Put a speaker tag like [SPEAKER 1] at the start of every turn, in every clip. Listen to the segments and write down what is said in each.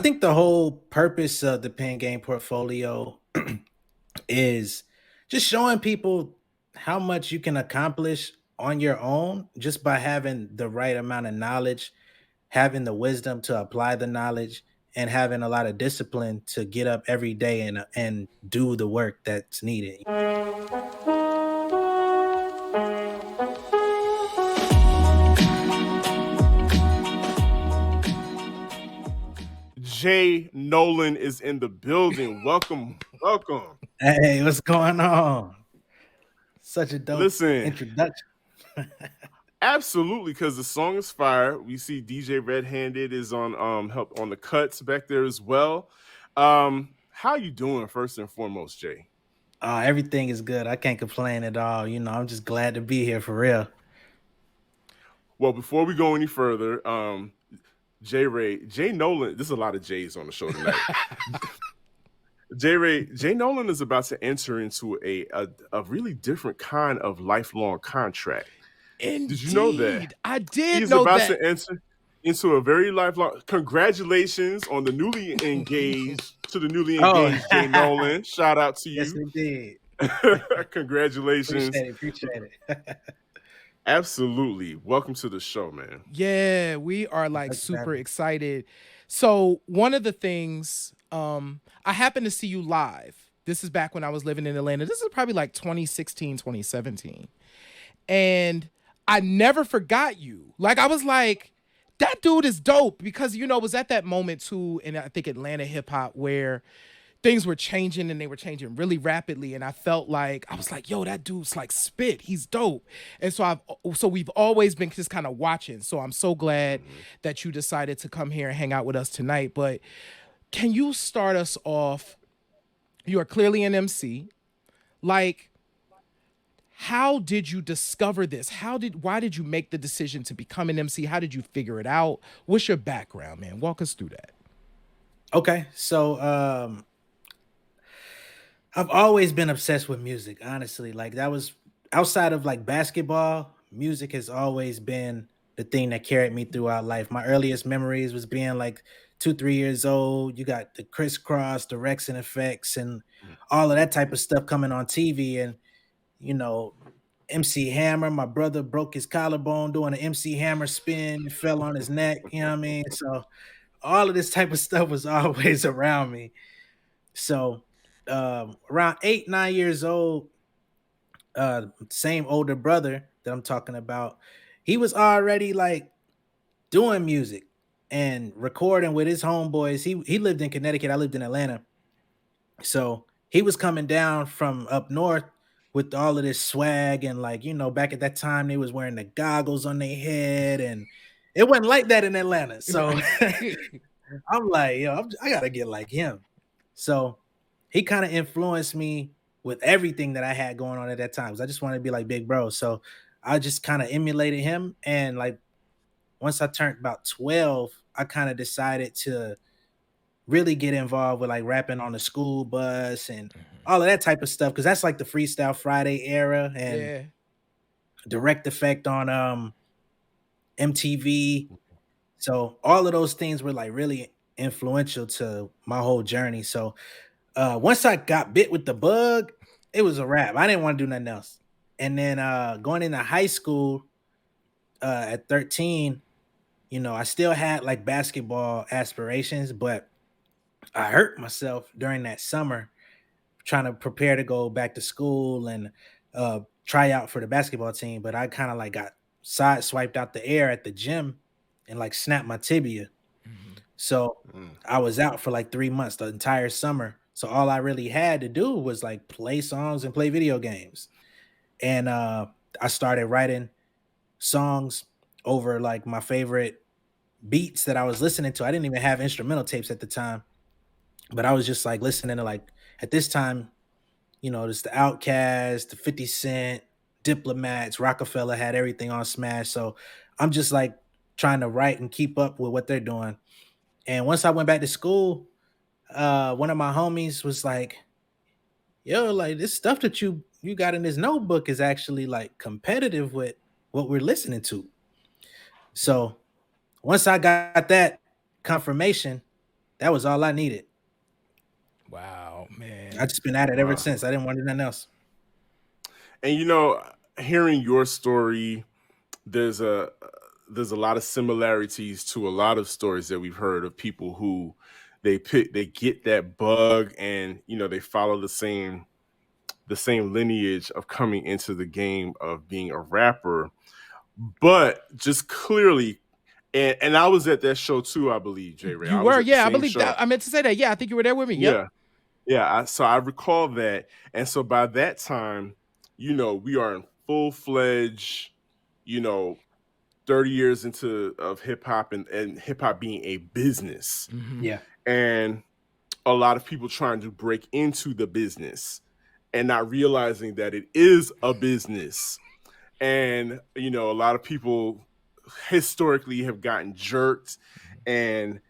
[SPEAKER 1] think the whole purpose of the pen game portfolio is just showing people how much you can accomplish on your own just by having the right amount of knowledge, having the wisdom to apply the knowledge, and having a lot of discipline to get up every day and do the work that's needed.
[SPEAKER 2] J Nolan is in the building. Welcome, welcome.
[SPEAKER 1] Hey, what's going on? Such a dope
[SPEAKER 2] Listen,
[SPEAKER 1] introduction.
[SPEAKER 2] absolutely, because the song is fire. We see DJ Red Handed is on help on the cuts back there as well. How you doing first and foremost, Jay?
[SPEAKER 1] Everything is good. I can't complain at all. I'm just glad to be here for real.
[SPEAKER 2] Well, before we go any further, J Nolan, there's a lot of J's on the show tonight. J Nolan is about to enter into a really different kind of lifelong contract.
[SPEAKER 3] Indeed.
[SPEAKER 2] Did you know that?
[SPEAKER 3] I did
[SPEAKER 2] He's
[SPEAKER 3] know
[SPEAKER 2] about
[SPEAKER 3] that.
[SPEAKER 2] to enter into a very lifelong. Congratulations on the newly engaged J Nolan. Shout out to
[SPEAKER 1] Yes,
[SPEAKER 2] you.
[SPEAKER 1] indeed.
[SPEAKER 2] Congratulations.
[SPEAKER 1] Appreciate it.
[SPEAKER 2] Absolutely. Welcome to the show, man.
[SPEAKER 3] Yeah, we are like
[SPEAKER 1] That's
[SPEAKER 3] super
[SPEAKER 1] fabulous.
[SPEAKER 3] excited. So one of the things, I happened to see you live. This is back when I was living in Atlanta. This is probably like 2016, 2017. And I never forgot you. Like I was like, that dude is dope because it was at that moment too, in I think Atlanta hip hop where things were changing and they were changing really rapidly. And I felt like I was like, yo, that dude's like spit. He's dope. And so we've always been just kind of watching. So I'm so glad that you decided to come here and hang out with us tonight. But can you start us off? You are clearly an MC. Like, how did you discover this? Why did you make the decision to become an MC? How did you figure it out? What's your background, man? Walk us through that.
[SPEAKER 1] Okay, so I've always been obsessed with music, honestly. Like that was outside of like basketball, music has always been the thing that carried me throughout life. My earliest memories was being like 2, 3 years old. You got the crisscross, the Rex and effects, and all of that type of stuff coming on TV. And you know, MC Hammer, my brother broke his collarbone doing an MC Hammer spin, fell on his neck. You know what I mean? So all of this type of stuff was always around me. So around 8, 9 years old, same older brother that I'm talking about, he was already like doing music and recording with his homeboys. He lived in Connecticut. I lived in Atlanta. So he was coming down from up north with all of this swag and like, back at that time they was wearing the goggles on their head and it wasn't like that in Atlanta. So I'm like, I gotta get like him. So he kind of influenced me with everything that I had going on at that time. 'Cause I just wanted to be like big bro. So I just kind of emulated him. And like once I turned about 12, I kind of decided to really get involved with like rapping on the school bus and all of that type of stuff. Cause that's like the Freestyle Friday era and
[SPEAKER 3] Yeah.
[SPEAKER 1] Direct Effect on MTV. So all of those things were like really influential to my whole journey. So once I got bit with the bug, it was a wrap. I didn't want to do nothing else. And then going into high school at 13, I still had like basketball aspirations, but I hurt myself during that summer trying to prepare to go back to school and try out for the basketball team. But I kind of like got side swiped out the air at the gym and like snapped my tibia. So I was out for like 3 months, the entire summer. So all I really had to do was like play songs and play video games. And I started writing songs over like my favorite beats that I was listening to. I didn't even have instrumental tapes at the time, but I was just like listening to like at this time, it's the Outcast, the 50 Cent, Diplomats, Rockefeller had everything on Smash. So I'm just like trying to write and keep up with what they're doing. And once I went back to school, one of my homies was like, "Yo, like this stuff that you got in this notebook is actually like competitive with what we're listening to." So once I got that confirmation, That was all I needed.
[SPEAKER 3] Wow, man.
[SPEAKER 1] I just been at it ever
[SPEAKER 2] Wow.
[SPEAKER 1] since. I didn't want nothing else.
[SPEAKER 2] And hearing your story, there's a lot of similarities to a lot of stories that we've heard of people who they get that bug, and they follow the same lineage of coming into the game of being a rapper, but just clearly. And I was at that show too, I believe, J Ray.
[SPEAKER 3] You
[SPEAKER 2] I was
[SPEAKER 3] were,
[SPEAKER 2] at the
[SPEAKER 3] yeah. I
[SPEAKER 2] same
[SPEAKER 3] believe
[SPEAKER 2] show.
[SPEAKER 3] that. I meant to say that. Yeah, I think you were there with me. Yep.
[SPEAKER 2] Yeah. Yeah, so I recall that, and so by that time, we are in full-fledged, you know, 30 years into of hip hop, and hip hop being a business,
[SPEAKER 3] Mm-hmm.
[SPEAKER 1] Yeah.
[SPEAKER 2] and a lot of people trying to break into the business and not realizing that it is a business, and a lot of people historically have gotten jerked, and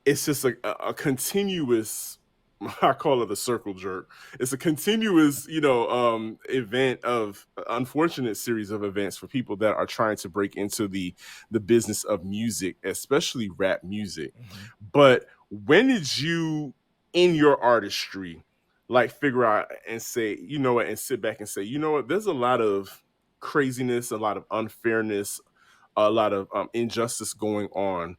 [SPEAKER 2] it's just a continuous, I call it a circle jerk. It's a continuous, event of unfortunate series of events for people that are trying to break into the business of music, especially rap music.
[SPEAKER 3] Mm-hmm.
[SPEAKER 2] But when did you, in your artistry, like figure out and say, and sit back and say, there's a lot of craziness, a lot of unfairness, a lot of injustice going on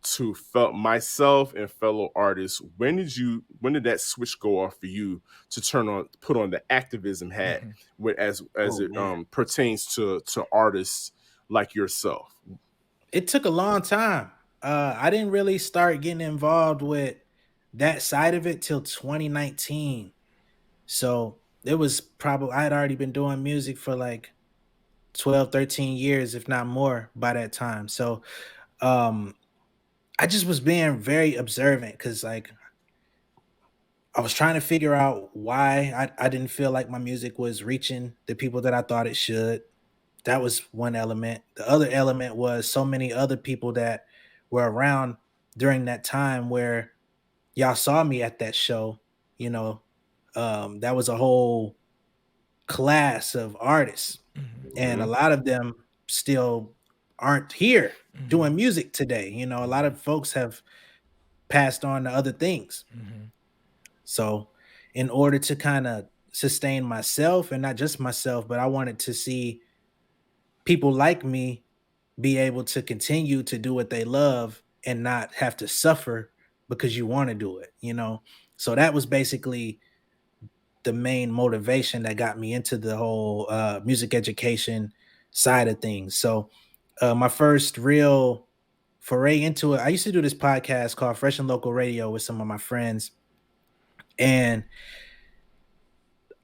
[SPEAKER 2] to myself and fellow artists. When did that switch go off for you to put on the activism hat,
[SPEAKER 3] Mm-hmm.
[SPEAKER 2] as
[SPEAKER 1] Oh
[SPEAKER 2] it
[SPEAKER 1] man.
[SPEAKER 2] pertains to artists like yourself?
[SPEAKER 1] It took a long time. I didn't really start getting involved with that side of it till 2019. So it was probably I had already been doing music for like 12, 13 years, if not more, by that time. So um I just was being very observant because like I was trying to figure out why I didn't feel like my music was reaching the people that I thought it should. That was one element. The other element was so many other people that were around during that time where y'all saw me at that show, you know. That was a whole class of artists, and a
[SPEAKER 2] Hmm.
[SPEAKER 1] lot of them still aren't here
[SPEAKER 3] Mm-hmm.
[SPEAKER 1] doing music today. A lot of folks have passed on to other things.
[SPEAKER 3] Mm-hmm.
[SPEAKER 1] So, in order to kind of sustain myself, and not just myself, but I wanted to see people like me be able to continue to do what they love and not have to suffer because you want to do it. So that was basically the main motivation that got me into the whole music education side of things. So my first real foray into it, I used to do this podcast called Fresh and Local Radio with some of my friends, and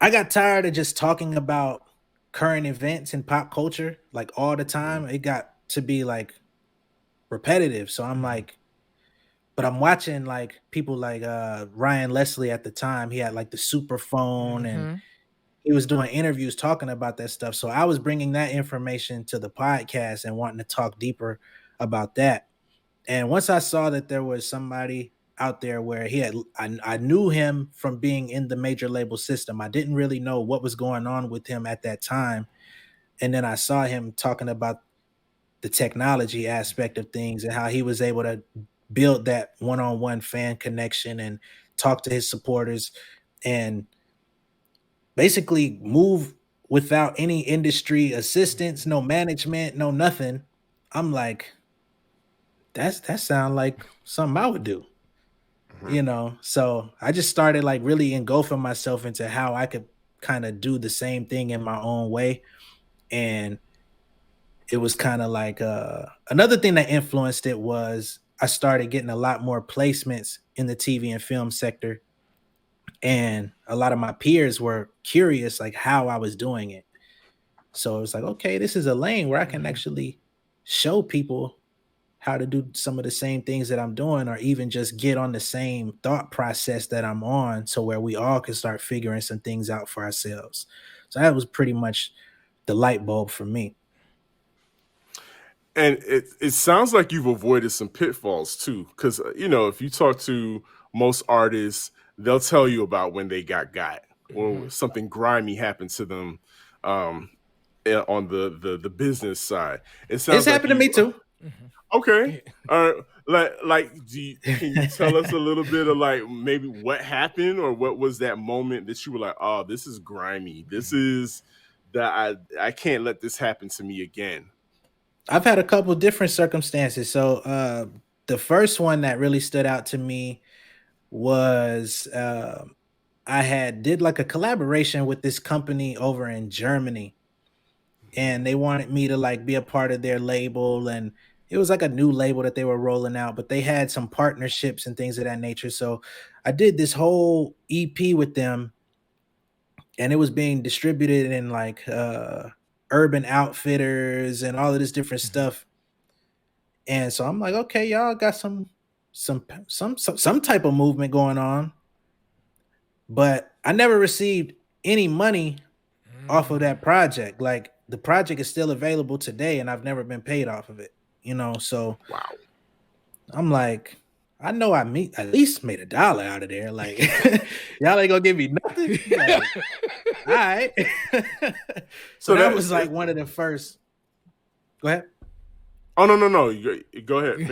[SPEAKER 1] I got tired of just talking about current events and pop culture like all the time. It got to be like repetitive. So I'm
[SPEAKER 3] Mm-hmm.
[SPEAKER 1] like, but I'm watching like people like Ryan Leslie at the time. He had like the super phone, and
[SPEAKER 3] Mm-hmm.
[SPEAKER 1] he was doing interviews talking about that stuff. So I was bringing that information to the podcast and wanting to talk deeper about that. And once I saw that there was somebody out there where I knew him from being in the major label system. I didn't really know what was going on with him at that time. And then I saw him talking about the technology aspect of things and how he was able to build that one-on-one fan connection and talk to his supporters and basically move without any industry assistance, no management, no nothing. I'm like, that sound like something I would do. So I just started like really engulfing myself into how I could kind of do the same thing in my own way. And it was kind of like another thing that influenced it was I started getting a lot more placements in the TV and film sector, and a lot of my peers were curious like how I was doing it. So it was like, okay, this is a lane where I can
[SPEAKER 3] Mm-hmm.
[SPEAKER 1] actually show people how to do some of the same things that I'm doing, or even just get on the same thought process that I'm on, so where we all can start figuring some things out for ourselves. So that was pretty much the light bulb for me.
[SPEAKER 2] And it sounds like you've avoided some pitfalls too, because if you talk to most artists, they'll tell you about when they got
[SPEAKER 3] Mm-hmm.
[SPEAKER 2] or something grimy happened to them, um, on the business side. It
[SPEAKER 1] It's
[SPEAKER 2] sounds like
[SPEAKER 1] happened to
[SPEAKER 2] you've
[SPEAKER 1] me too.
[SPEAKER 3] Mm-hmm.
[SPEAKER 2] okay.
[SPEAKER 3] Yeah.
[SPEAKER 2] All right. can you tell us a little bit of like maybe what happened or what was that moment that you were like, oh, this is grimy. This is that I can't let this happen to me again.
[SPEAKER 1] I've had a couple different circumstances. So the first one that really stood out to me was I had did like a collaboration with this company over in Germany, and they wanted me to like be a part of their label, and it was like a new label that they were rolling out, but they had some partnerships and things of that nature. So I did this whole EP with them, and it was being distributed in like Urban Outfitters and all of this different stuff. And so I'm like, okay, y'all got some type of movement going on, but I never received any money off of that project. Like the project is still available today, and I've never been paid off of it. So
[SPEAKER 2] Wow.
[SPEAKER 1] I'm like, I know at least made $1 out of there. Like, y'all ain't gonna give me nothing. Like, all right. so that was like one of the first. Go ahead.
[SPEAKER 2] Oh no. Go ahead.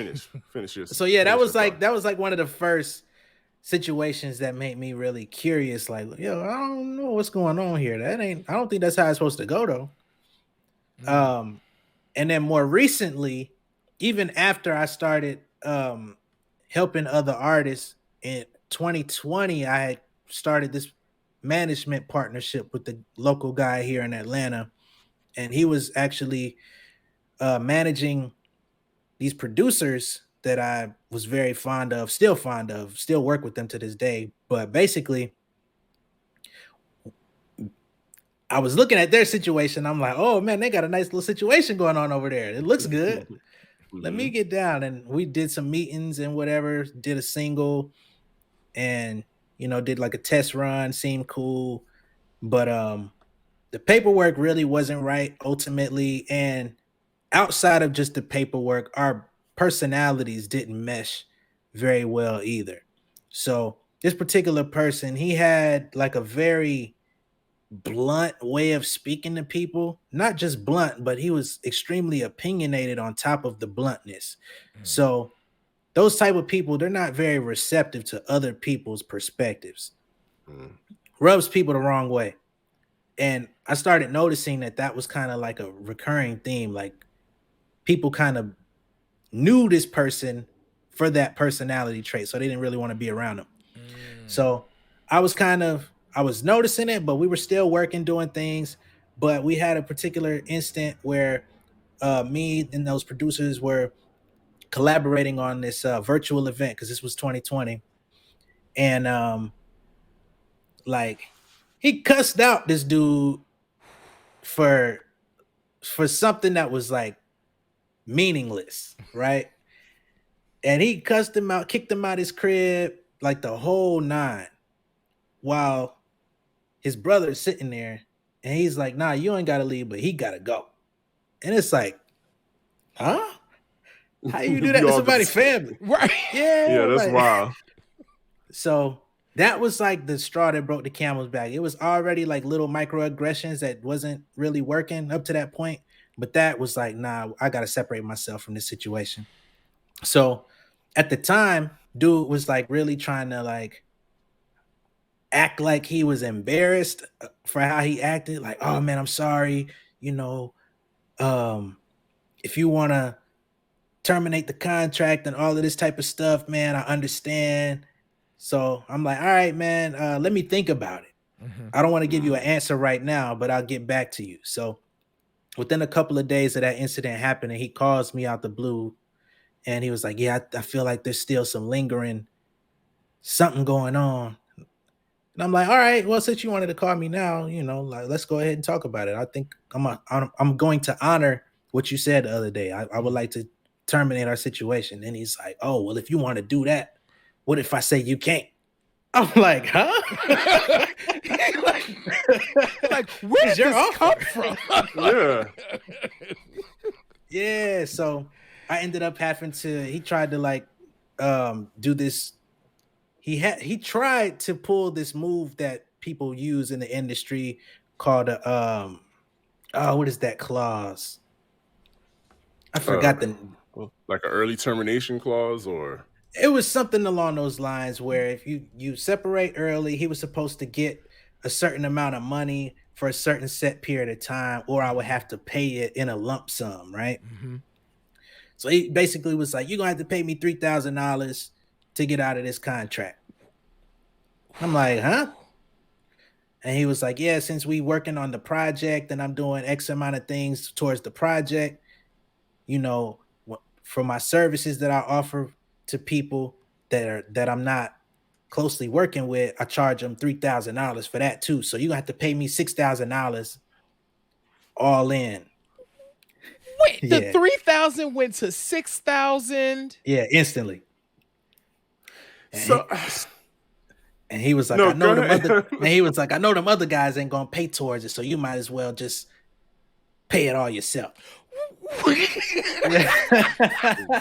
[SPEAKER 2] Finish this.
[SPEAKER 1] So yeah, that was like one of the first situations that made me really curious. Like, yo, I don't know what's going on here. I don't think that's how it's supposed to go though. And then more recently, even after I started helping other artists in 2020, I had started this management partnership with the local guy here in Atlanta, and he was actually managing these producers that I was very fond of, still work with them to this day. But basically, I was looking at their situation. I'm like, oh man, they got a nice little situation going on over there. It looks good. Let me get down. And we did some meetings and whatever, did a single and, did like a test run, seemed cool. But the paperwork really wasn't right ultimately. And outside of just the paperwork, our personalities didn't mesh very well either. So this particular person, he had like a very blunt way of speaking to people. Not just blunt, but he was extremely opinionated on top of the bluntness. So those type of people, they're not very receptive to other people's perspectives. Rubs people the wrong way. And I started noticing that was kind of like a recurring theme. Like people kind of knew this person for that personality trait, so they didn't really want to be around him. So I was noticing it, but we were still working, doing things. But we had a particular instant where me and those producers were collaborating on this virtual event because this was 2020, and like he cussed out this dude for something that was like meaningless, right? And he cussed him out, kicked him out his crib, like the whole nine, while his brother is sitting there and he's like, nah, you ain't gotta leave, but he gotta go. And it's like, huh? How you do that to somebody's family?
[SPEAKER 3] Right.
[SPEAKER 2] Yeah, that's
[SPEAKER 1] like,
[SPEAKER 2] wild.
[SPEAKER 1] So that was like the straw that broke the camel's back. It was already like little microaggressions that wasn't really working up to that point. But that was like, nah, I gotta separate myself from this situation. So at the time, dude was like really trying to like act like he was embarrassed for how he acted. Like, oh man, I'm sorry. If you want to terminate the contract and all of this type of stuff, man, I understand. So I'm like, all right, man, let me think about it. I don't want to give you an answer right now, but I'll get back to you. So within a couple of days of that incident happening, he calls me out the blue and he was like, yeah, I feel like there's still some lingering something going on. And I'm like, all right, well, since you wanted to call me now, like, let's go ahead and talk about it. I think I'm going to honor what you said the other day. I would like to terminate our situation. And he's like, oh, well, if you want to do that, what if I say you can't? I'm like, huh?
[SPEAKER 3] like where did this come from?
[SPEAKER 2] Yeah.
[SPEAKER 1] Yeah. So I ended up having to, he tried to like do this. He tried to pull this move that people use in the industry called what is that clause? I forgot
[SPEAKER 2] Well, like an early termination clause, or
[SPEAKER 1] It was something along those lines where if you separate early, he was supposed to get a certain amount of money for a certain set period of time, or I would
[SPEAKER 3] Mhm.
[SPEAKER 1] have to pay it in a lump sum, right?
[SPEAKER 3] Mhm.
[SPEAKER 1] So he basically was like, "You're gonna have to pay me $3,000 to get out of this contract." I'm like, "Huh?" And he was like, "Yeah, since we working on the project and I'm doing X amount of things towards the project, you know, for my services that I offer to people that I'm not closely working with, I charge them $3,000 for that too. So you gonna have to pay me $6,000 all in."
[SPEAKER 3] Wait, the
[SPEAKER 1] Yeah,
[SPEAKER 3] 3,000 went to 6,000.
[SPEAKER 1] yeah, instantly. And
[SPEAKER 2] so.
[SPEAKER 1] he was like,
[SPEAKER 2] No,
[SPEAKER 1] "I know
[SPEAKER 2] go
[SPEAKER 1] them other,"
[SPEAKER 2] ahead.
[SPEAKER 1] and he was like, "I know them other guys ain't gonna pay towards it, so you might as well just pay it all yourself."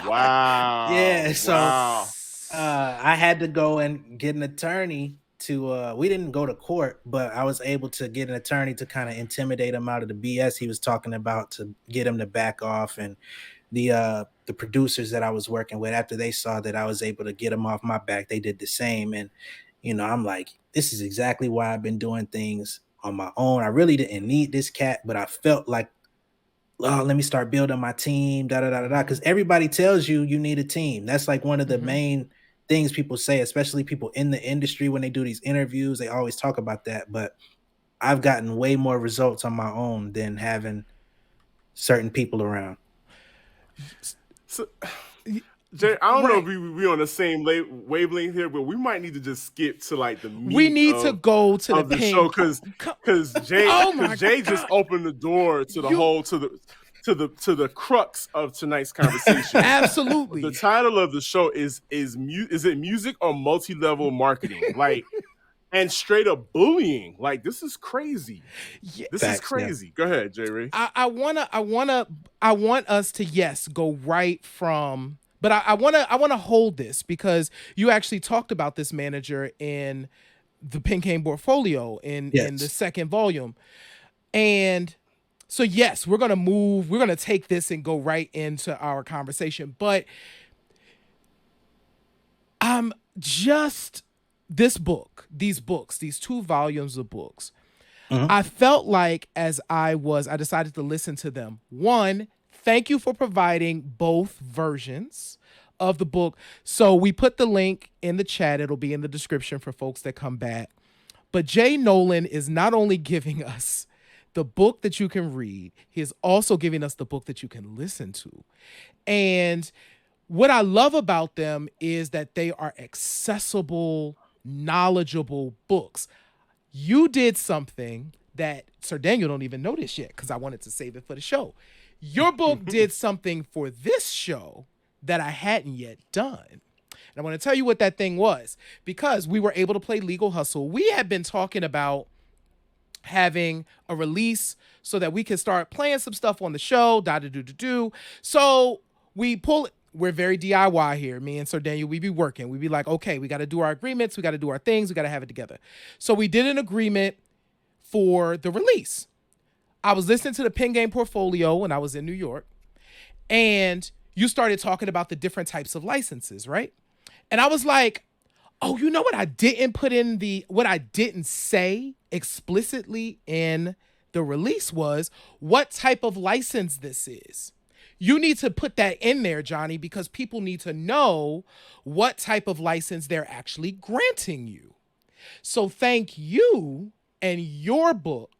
[SPEAKER 2] Wow,
[SPEAKER 1] Yeah, so
[SPEAKER 2] wow.
[SPEAKER 1] I had to go and get an attorney to we didn't go to court, but I was able to get an attorney to kind of intimidate him out of the BS he was talking about, to get him to back off. And the producers that I was working with, after they saw that I was able to get him off my back, they did the same. And I'm like, this is exactly why I've been doing things on my own. I really didn't need this cat, but I felt like, oh, let me start building my team, da da da da da. Because everybody tells you you need a team. That's like one of the
[SPEAKER 3] Mhm.
[SPEAKER 1] main things people say, especially people in the industry when they do these interviews. They always talk about that. But I've gotten way more results on my own than having certain people around.
[SPEAKER 2] So,
[SPEAKER 3] Y-
[SPEAKER 2] Jay, I don't know if
[SPEAKER 3] Right.
[SPEAKER 2] we on the same wavelength here, but we might need to just skip to like the
[SPEAKER 3] We
[SPEAKER 2] meat
[SPEAKER 3] need to go to the
[SPEAKER 2] of the show,
[SPEAKER 3] ping pong. Oh my
[SPEAKER 2] because Jay just
[SPEAKER 3] God.
[SPEAKER 2] opened the door to the
[SPEAKER 3] You
[SPEAKER 2] whole to the crux of tonight's conversation. The
[SPEAKER 3] absolutely.
[SPEAKER 2] title of the show is it music or multi-level marketing? Like, and straight up bullying. Like, this is crazy.
[SPEAKER 3] Yeah,
[SPEAKER 2] This is
[SPEAKER 1] Facts, yeah.
[SPEAKER 2] crazy. Go ahead, Jay Ray.
[SPEAKER 3] I want us to, yes, go right from, but I wanna hold this because you actually talked about this manager in the Pink Cane portfolio in the
[SPEAKER 1] Yes.
[SPEAKER 3] second volume. And so yes, we're gonna take this and go right into our conversation. But I'm just these two volumes of books.
[SPEAKER 1] Mhm.
[SPEAKER 3] I felt like as I decided to listen to them. One, thank you for providing both versions of the book. So we put the link in the chat. It'll be in the description for folks that come back. But J Nolan is not only giving us the book that you can read, he is also giving us the book that you can listen to. And what I love about them is that they are accessible, knowledgeable books. You did something that Sir Daniel don't even notice yet because I wanted to save it for the show. Your book did something for this show that I hadn't yet done. And I want to tell you what that thing was because we were able to play Legal Hustle. We had been talking about having a release so that we can start playing some stuff on the show, da da do do do. So we're very DIY here. Me and Sir Daniel, we be working. We be like, okay, we got to do our agreements, we got to do our things, we got to have it together. So we did an agreement for the release. I was listening to the Pen Game portfolio when I was in New York, and you started talking about the different types of licenses, right? And I was like, oh, you know what what I didn't say explicitly in the release was what type of license this is. You need to put that in there, Johnny, because people need to know what type of license they're actually granting you. So thank you and your book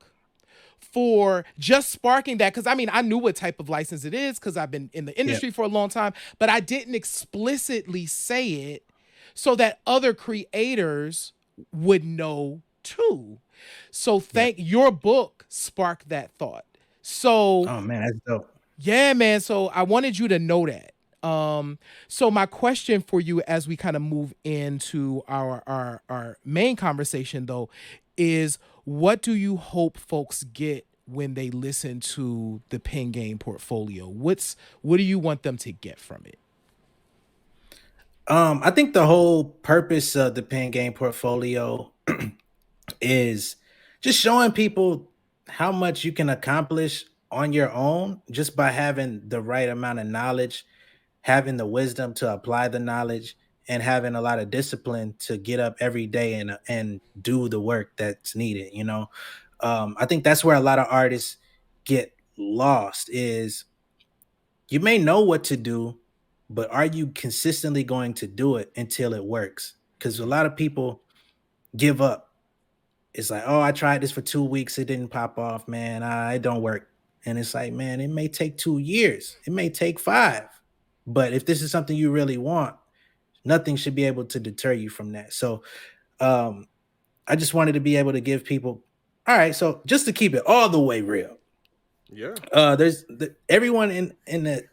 [SPEAKER 3] for just sparking that. Because I mean, I knew what type of license it is because I've been in the
[SPEAKER 1] Yeah.
[SPEAKER 3] industry for a long time, but I didn't explicitly say it so that other creators would know too. So
[SPEAKER 1] Yeah.
[SPEAKER 3] your book sparked that thought. So
[SPEAKER 1] Oh man, that's dope.
[SPEAKER 3] yeah, man. So I wanted you to know that. So my question for you as we kind of move into our main conversation though is what do you hope folks get when they listen to the Pen Game portfolio? What do you want them to get from it?
[SPEAKER 1] I think the whole purpose of the Pen Game portfolio is just showing people how much you can accomplish on your own just by having the right amount of knowledge having the wisdom to apply the knowledge and having a lot of discipline to get up every day and do the work that's needed, you know. I think that's where a lot of artists get lost is you may know what to do, but are you consistently going to do it until it works? Because a lot of people give up. It's like, oh, I tried this for 2 weeks, it didn't pop off, man. It don't work. And it's like, man, it may take 2 years, it may take five. But if this is something you really want, nothing should be able to deter you from that. So um, I just wanted to be able to give people, all right, so just to keep it all the way real,
[SPEAKER 2] Yeah.
[SPEAKER 1] Everyone in the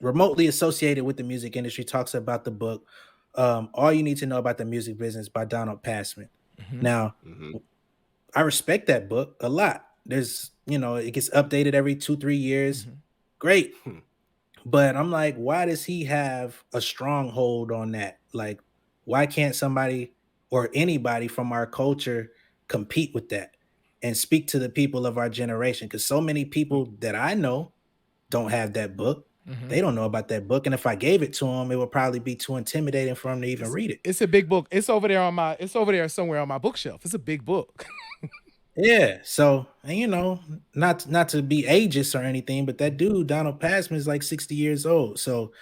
[SPEAKER 1] remotely associated with the music industry talks about the book, All You Need to Know About the Music Business by Donald Passman.
[SPEAKER 3] Mhm.
[SPEAKER 1] Now,
[SPEAKER 2] Mhm.
[SPEAKER 1] I respect that book a lot. There's, it gets updated every 2-3 years.
[SPEAKER 3] Mhm.
[SPEAKER 1] Great.
[SPEAKER 2] Hmm.
[SPEAKER 1] But I'm like, why does he have a stronghold on that? Like, why can't somebody or anybody from our culture compete with that and speak to the people of our generation? Because so many people that I know don't have that book.
[SPEAKER 3] Mhm.
[SPEAKER 1] They don't know about that book. And if I gave it to them, it would probably be too intimidating for them to even read it.
[SPEAKER 3] It's a big book. It's over there somewhere on my bookshelf. It's a big book.
[SPEAKER 1] Yeah. So, and not to be ageist or anything, but that dude, Donald Passman, is like 60 years old. So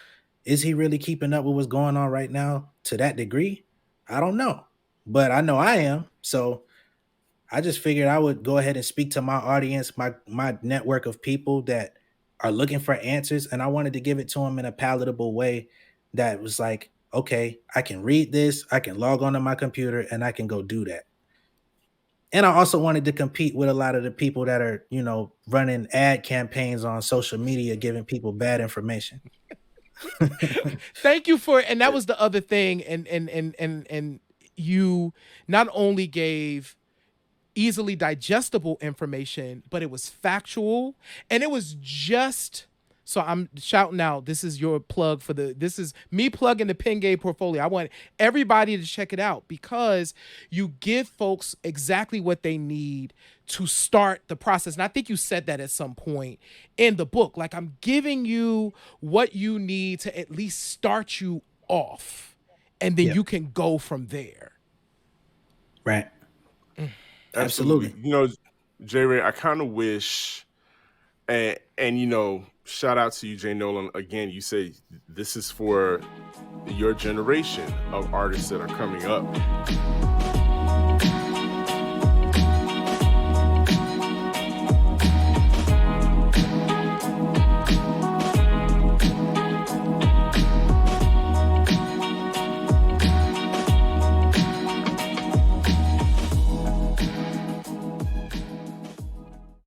[SPEAKER 1] is he really keeping up with what's going on right now to that degree? I don't know. But I know I am. So I just figured I would go ahead and speak to my audience, my network of people that are looking for answers. And I wanted to give it to them in a palatable way that was like, okay, I can read this, I can log onto my computer, and I can go do that. And I also wanted to compete with a lot of the people that are, running ad campaigns on social media, giving people bad information.
[SPEAKER 3] Thank you for, and that was the other thing. And you not only gave easily digestible information, but it was factual and it was just. So I'm shouting out. This is your plug for this is me plugging the Pen Game portfolio. I want everybody to check it out because you give folks exactly what they need to start the process. And I think you said that at some point in the book. Like, I'm giving you what you need to at least start you off, and then
[SPEAKER 1] Yep.
[SPEAKER 3] you can go from there.
[SPEAKER 1] Right.
[SPEAKER 2] Absolutely.
[SPEAKER 1] Absolutely.
[SPEAKER 2] J Ray, I kind of wish, and shout out to you, J Nolan. Again, you say this is for your generation of artists that are coming up.